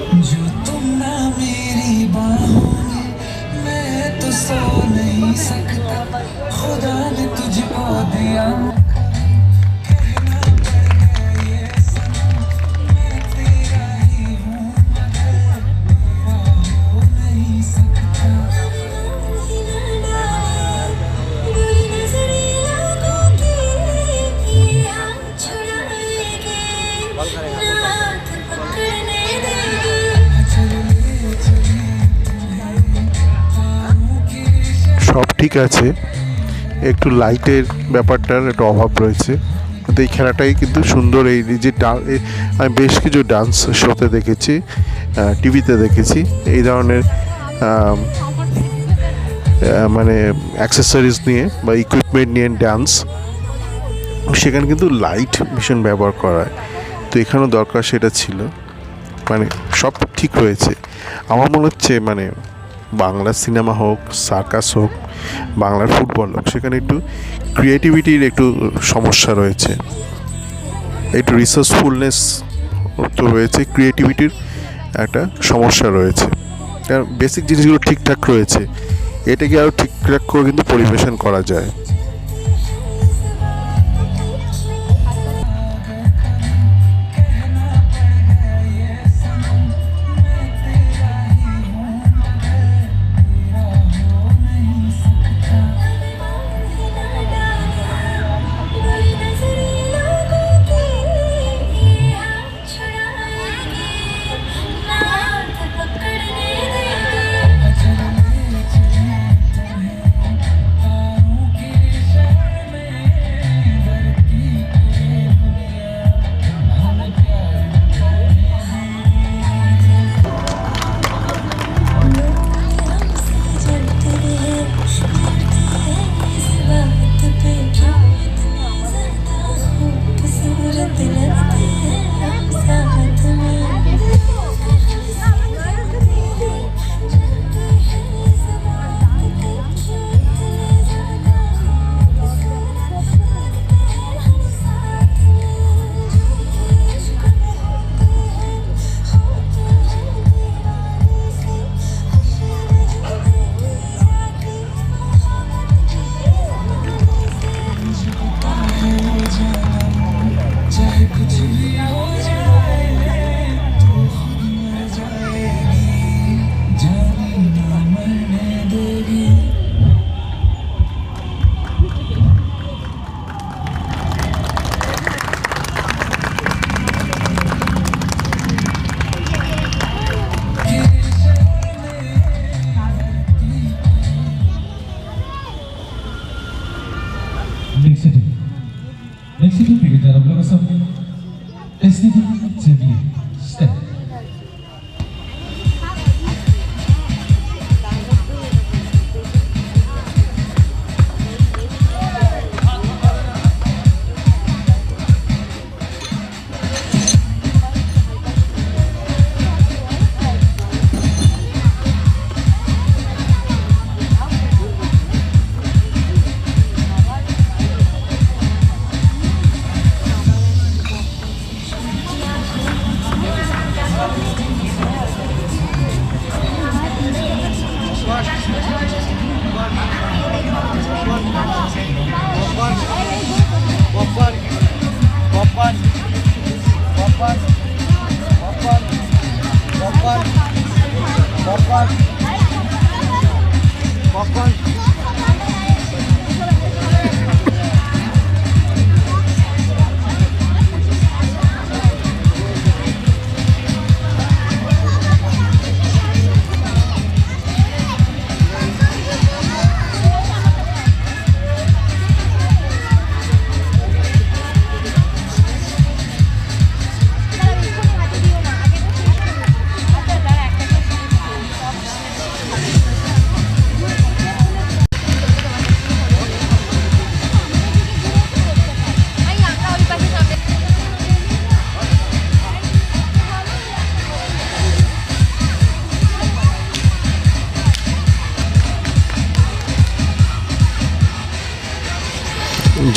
जो तुम ना मेरी बाहों में, मैं तो सो नहीं सकता। खुदा ने तुझको दिया, कहना पड़ गया ये सनम, मैं तेरा ही हूँ मगर तेरा हो नहीं सकता। সব ঠিক আছে, একটু লাইটের ব্যাপারটার একটু অভাব রয়েছে, কিন্তু এই খেলাটাই কিন্তু সুন্দর। এই যে আমি বেশ কিছু ডান্স শোতে দেখেছি, টিভিতে দেখেছি এই ধরনের মানে অ্যাক্সেসরিজ নিয়ে বা ইকুইপমেন্ট নিয়ে ডান্স, সেখানে কিন্তু লাইট ভীষণ ব্যবহার করা হয়। তো এখানেও দরকার সেটা ছিল, মানে সব ঠিক রয়েছে। আমার মনে হচ্ছে মানে বাংলা সিনেমা হোক, সার্কাস হোক, বাংলার ফুটবল হোক, সেখানে একটু ক্রিয়েটিভিটির একটু সমস্যা রয়েছে, একটু রিসার্চফুলনেস তো রয়েছে, ক্রিয়েটিভিটির একটা সমস্যা রয়েছে। কারণ বেসিক জিনিসগুলো ঠিকঠাক রয়েছে, এটাকে আরও ঠিকঠাক করে কিন্তু পরিবেশন করা যায়। Next city pilih dalam lagu sambil SDD jadi step.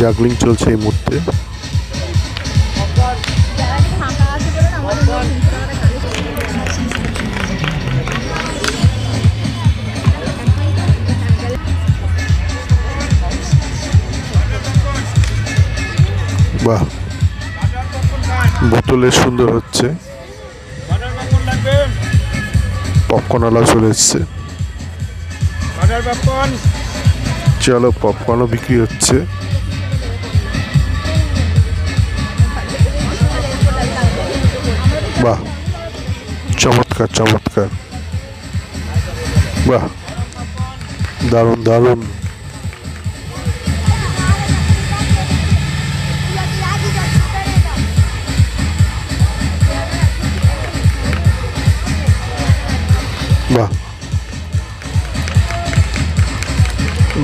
Juggling চলছে এই মুহূর্তে। বাহ, বোতলে সুন্দর হচ্ছে, পপকর্ন আলা চলে এসছে। চলো, পপকর্নও বিক্রি হচ্ছে। বাহ, চমৎকার চমৎকার, বাহ, দারুণ দারুণ। বাহ,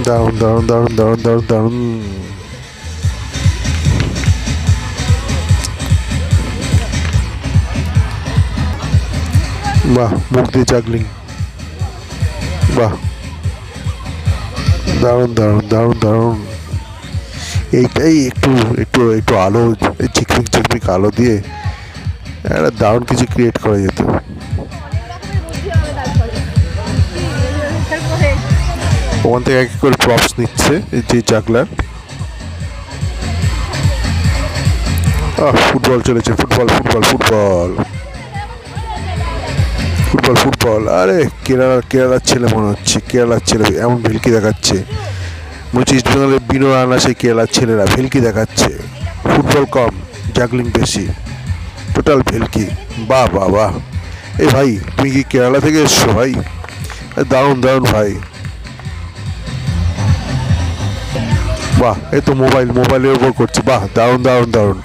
দারুণ দারুণ দারুণ দারুণ দারুণ দারুণ। বাহ, মুখ দিয়ে জাগলিং। বাহ, দারুণ দারুণ দারুণ দারুণ। এইটাই একটু একটু একটু আলো, ঝিকমিক ঝিকমিক আলো দিয়ে একটা দারুণ কিছু ক্রিয়েট করা যেত। ওখান থেকে এক এক করে প্রপস নিচ্ছে এই যে জাগলার। ফুটবল চলেছে, football football football football football. আরে কেরালার ছেলে মনে হচ্ছে, কেরালার ছেলে এমন ভেলকি দেখাচ্ছে, বলছি ইস্ট বেঙ্গলের বিনো আনা সেই কেরালার ছেলেরা ভেলকি দেখাচ্ছে। ফুটবল কম, জাগলিং বেশি, টোটাল ভেলকি। বাহ বাহ বাহ। এই ভাই, তুমি কি কেরালা থেকে এসছো ভাই? দারুণ দারুণ ভাই। বাহ, এই তো মোবাইলের ওপর করছে। বাহ, দারুণ দারুণ দারুণ।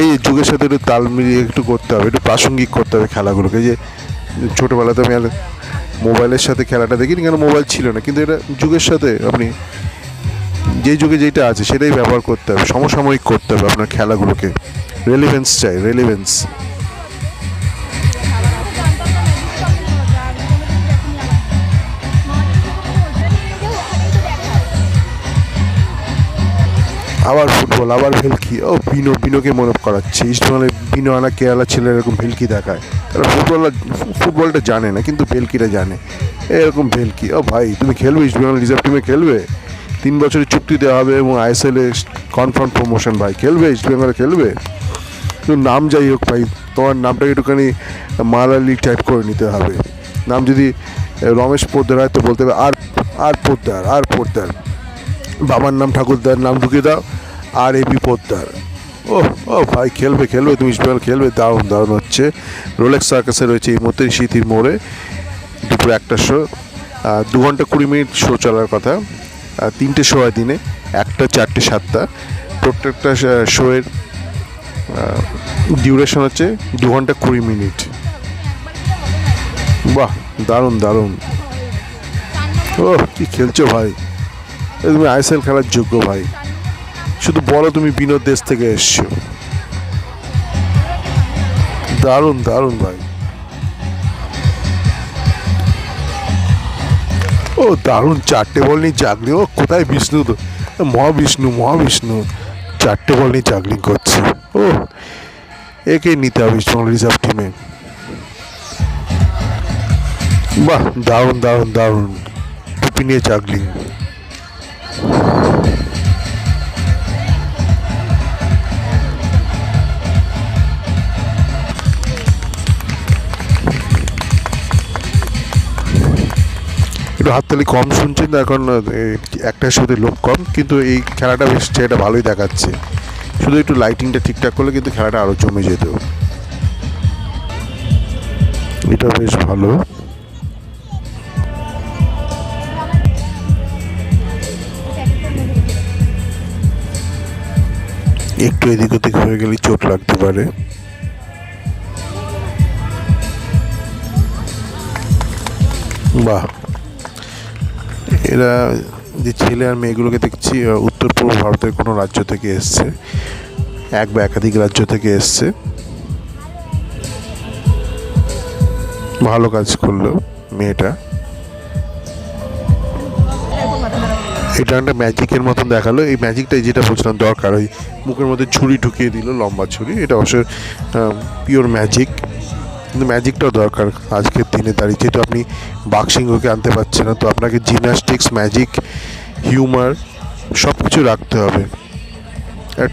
এই যুগের সাথে একটু তাল মিলিয়ে একটু করতে হবে, একটু প্রাসঙ্গিক করতে হবে খেলাগুলোকে। যে ছোটোবেলাতে আমি আর মোবাইলের সাথে খেলাটা দেখিনি, কেন মোবাইল ছিল না, কিন্তু এটা যুগের সাথে আপনি যে যুগে যেটা আছে সেটাই ব্যবহার করতে হবে, সমসাময়িক করতে হবে আপনার খেলাগুলোকে। রেলিভেন্স চাই, রেলিভেন্স। আবার ফুটবল, আবার ভেলকি। ও বিনোকে মনে করাচ্ছে ইস্টবেঙ্গলের বিনো আনা কেরালা ছেলে এরকম ভেলকি দেখায়। তারা ফুটবলটা জানে না, কিন্তু ভেলকিটা জানে। এরকম ভেলকি। ও ভাই, তুমি খেলবে ইস্টবেঙ্গল রিজার্ভ টিমে? খেলবে, 3 বছরের চুক্তি দেওয়া হবে এবং আইএসএল এ কনফার্ম প্রমোশন। ভাই খেলবে ইস্টবেঙ্গলে, খেলবে। কিন্তু নাম যাই হোক ভাই, তোমার নামটাকে একটুখানি মালালি টাইপ করে নিতে হবে। নাম যদি রমেশ পোদ্দার হয় তো বলতে হবে আর পোদ্দার। বাবার নাম ঠাকুরদার, নাম ঢুকিয়ে দাও, আর এবি পোদ্দার। ও ভাই, খেলবে তুমি ইস্টবেঙ্গল খেলবে। দারুণ দারুণ হচ্ছে। রোলেক্স সার্কাসে রয়েছে এই মুহূর্তে স্মৃতির মোড়ে, দুপুর 1টার শো। 2 ঘন্টা 20 মিনিট শো চলার কথা। 3টে শো হয় দিনে, 1টা 4টে 7টা। প্রত্যেকটা শোয়ের ডিউরেশন হচ্ছে 2 ঘন্টা 20 মিনিট। বাহ, দারুণ দারুণ। কি খেলছো ভাই, তুমি আইএসএল খেলার যোগ্য ভাই। শুধু বলো তুমি বিনোদ দেশ থেকে এসছো। দারুণ দারুণ ভাই। দারুণ, 4টে বল নিয়ে জাগলিং। কোথায় বিষ্ণু? তো মহাবিষ্ণু 4টে বল নিয়ে জাগলিং করছে। একে নিতে হবে ইস্টবেঙ্গল রিজার্ভ টিমে। বাহ, দারুণ দারুণ দারুণ। টুপি নিয়ে জাগলিং। একটু হাততালি কম শুনছেন না এখন, একটা সাথে লোক কম, কিন্তু এই খেলাটা বেশ এটা ভালোই দেখাচ্ছে। শুধু একটু লাইটিংটা ঠিকঠাক করলে কিন্তু খেলাটা আরও জমে যেত। এটা বেশ ভালো। একটু এদিক ওদিক হয়ে গেলে চোট লাগতে পারে। বাহ, এরা যে ছেলে আর মেয়েগুলোকে দেখছি উত্তর পূর্ব ভারতের কোনো রাজ্য থেকে এসছে, এক বা একাধিক রাজ্য থেকে এসছে। ভালো কাজ করলো মেয়েটা। এটা একটা ম্যাজিকের মতন দেখালো। এই ম্যাজিকটাই যেটা বলছিলাম দরকার, ওই মুখের মধ্যে ছুরি ঢুকিয়ে দিল, লম্বা ছুরি। এটা অবশ্য পিওর ম্যাজিক, কিন্তু ম্যাজিকটাও দরকার আজকের দিনে দাঁড়িয়ে। যেহেতু আপনি বাঘসিংহকে আনতে পারছেন না, তো আপনাকে জিমন্যাস্টিক্স, ম্যাজিক, হিউমার সব কিছু রাখতে হবে।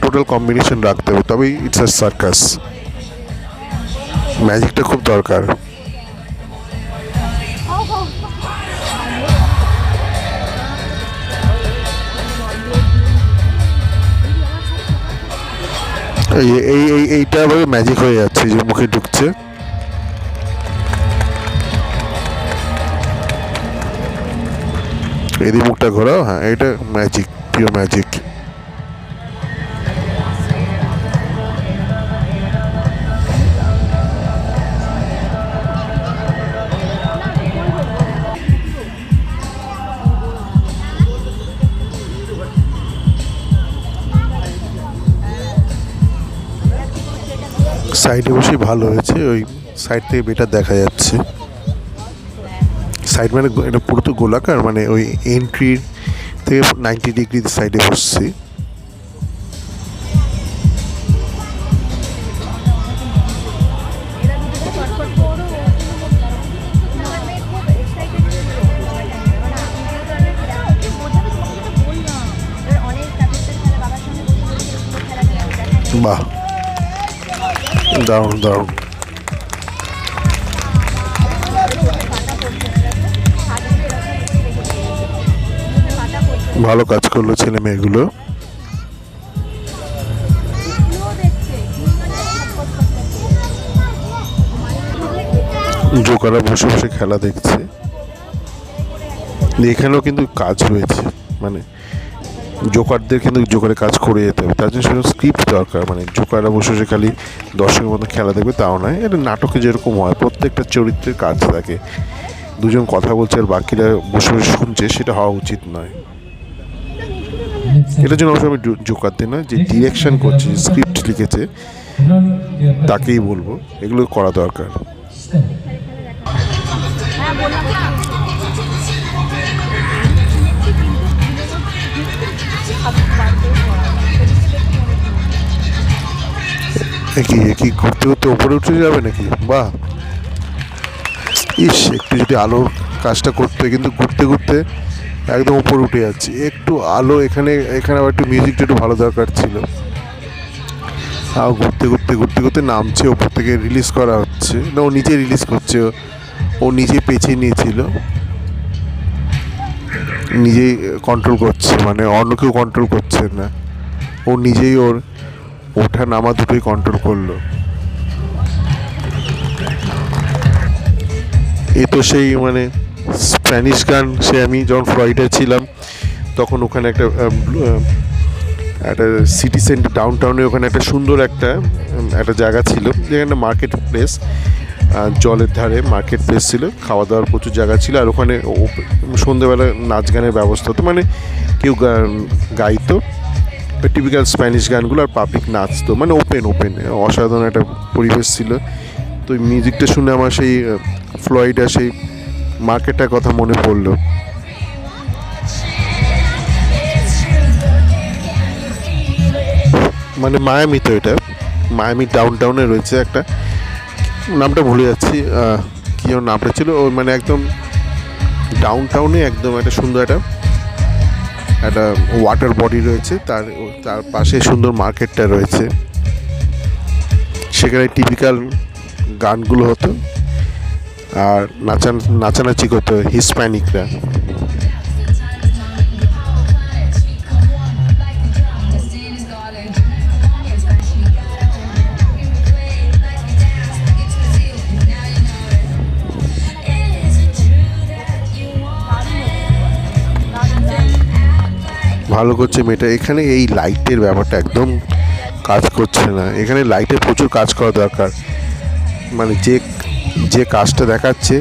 টোটাল কম্বিনেশন রাখতে হবে, তবেই ইটস আ সার্কাস। ম্যাজিকটা খুব দরকার। এইটা আবার ম্যাজিক হয়ে যাচ্ছে, যে মুখে ঢুকছে। এদিকে মুখটা ঘোরাও, হ্যাঁ এটা ম্যাজিক, পিওর ম্যাজিক। সাইডে বসে ভালো হয়েছে, ওই সাইড থেকে বেটার দেখা যাচ্ছে। সাইড মানে এটা পুরো তো গোলাকার, মানে ওই এন্ট্রির থেকে 90 ডিগ্রি সাইডে বসছি। বাহ, দারুণ দারুণ। ভালো কাজ করলো ছেলে মেয়েগুলো। জোকাররা বসে বসে খেলা দেখছে। এখানেও কিন্তু কাজ রয়েছে, মানে জোকারদের কিন্তু জোকারে কাজ করে যেতে হবে, তার জন্য সেরকম স্ক্রিপ্ট দরকার। মানে জোকাররা বসে বসে খালি দর্শকের মতো খেলা দেখবে তাও নয়, এটা নাটকে যেরকম হয় প্রত্যেকটা চরিত্রের কাজ থাকে। দুজন কথা বলছে আর বাকিরা বসে বসে শুনছে, সেটা হওয়া উচিত নয়। এটার জন্য অবশ্যই আমি জোকারদের নয়, যে ডিরেকশন করছে, স্ক্রিপ্ট লিখেছে তাকেই বলবো, এগুলো করা দরকার। কি ঘুরতে ঘুরতে ওপরে উঠে যাবে নাকি? বাহ, ইস, একটু যদি আলোর কাজটা করতে, কিন্তু ঘুরতে ঘুরতে একদম উপরে উঠে যাচ্ছে। একটু আলো এখানে আবার একটু মিউজিকটা একটু ভালো দরকার ছিল। আর ঘুরতে ঘুরতে ঘুরতে ঘুরতে নামছে, ওপর থেকে রিলিজ করা হচ্ছে না, ও নিচে রিলিজ করছে। ও নিজে পেঁচিয়ে নিয়েছিল, নিজেই কন্ট্রোল করছে, মানে অন্য কেউ কন্ট্রোল করছে না, ও নিজেই ওর ওঠা নামা দুটোই কন্ট্রোল করলো। এ তো সেই মানে স্প্যানিশ গান, সে আমি যখন ফ্লোরিডায় ছিলাম তখন ওখানে একটা সিটি সেন্টার ডাউনটাউনে ওখানে একটা সুন্দর একটা জায়গা ছিল, যেখানে মার্কেট প্লেস, জলের ধারে মার্কেট প্লেস ছিল, খাওয়া দাওয়ার প্রচুর জায়গা ছিল। আর ওখানে সন্ধ্যেবেলা নাচ গানের ব্যবস্থা হতো, মানে কেউ গাইতো টিপিক্যাল স্প্যানিশ গানগুলো, আর পাবলিক নাচতো, মানে ওপেন অসাধারণ একটা পরিবেশ ছিল। তো ওই মিউজিকটা শুনে আমার সেই ফ্লোরিডা সেই মার্কেটটার কথা মনে পড়লো। মানে মায়ামি, তো এটা মায়ামি ডাউনটাউনে রয়েছে একটা, নামটা ভুলে যাচ্ছি, কী ওর নামটা ছিল, ওই মানে একদম ডাউনটাউনে একদম একটা সুন্দর একটা ওয়াটার বডি রয়েছে, তার পাশে সুন্দর মার্কেটটা রয়েছে, সেখানে টিপিক্যাল গানগুলো হতো আর নাচানাচি করতো হিস্প্যানিকরা। ভালো করছে মেয়েটা। এখানে এই লাইটের ব্যাপারটা একদম কাজ করছে না, এখানে লাইটের প্রচুর কাজ করা দরকার। মানে যে কাজটা দেখাচ্ছে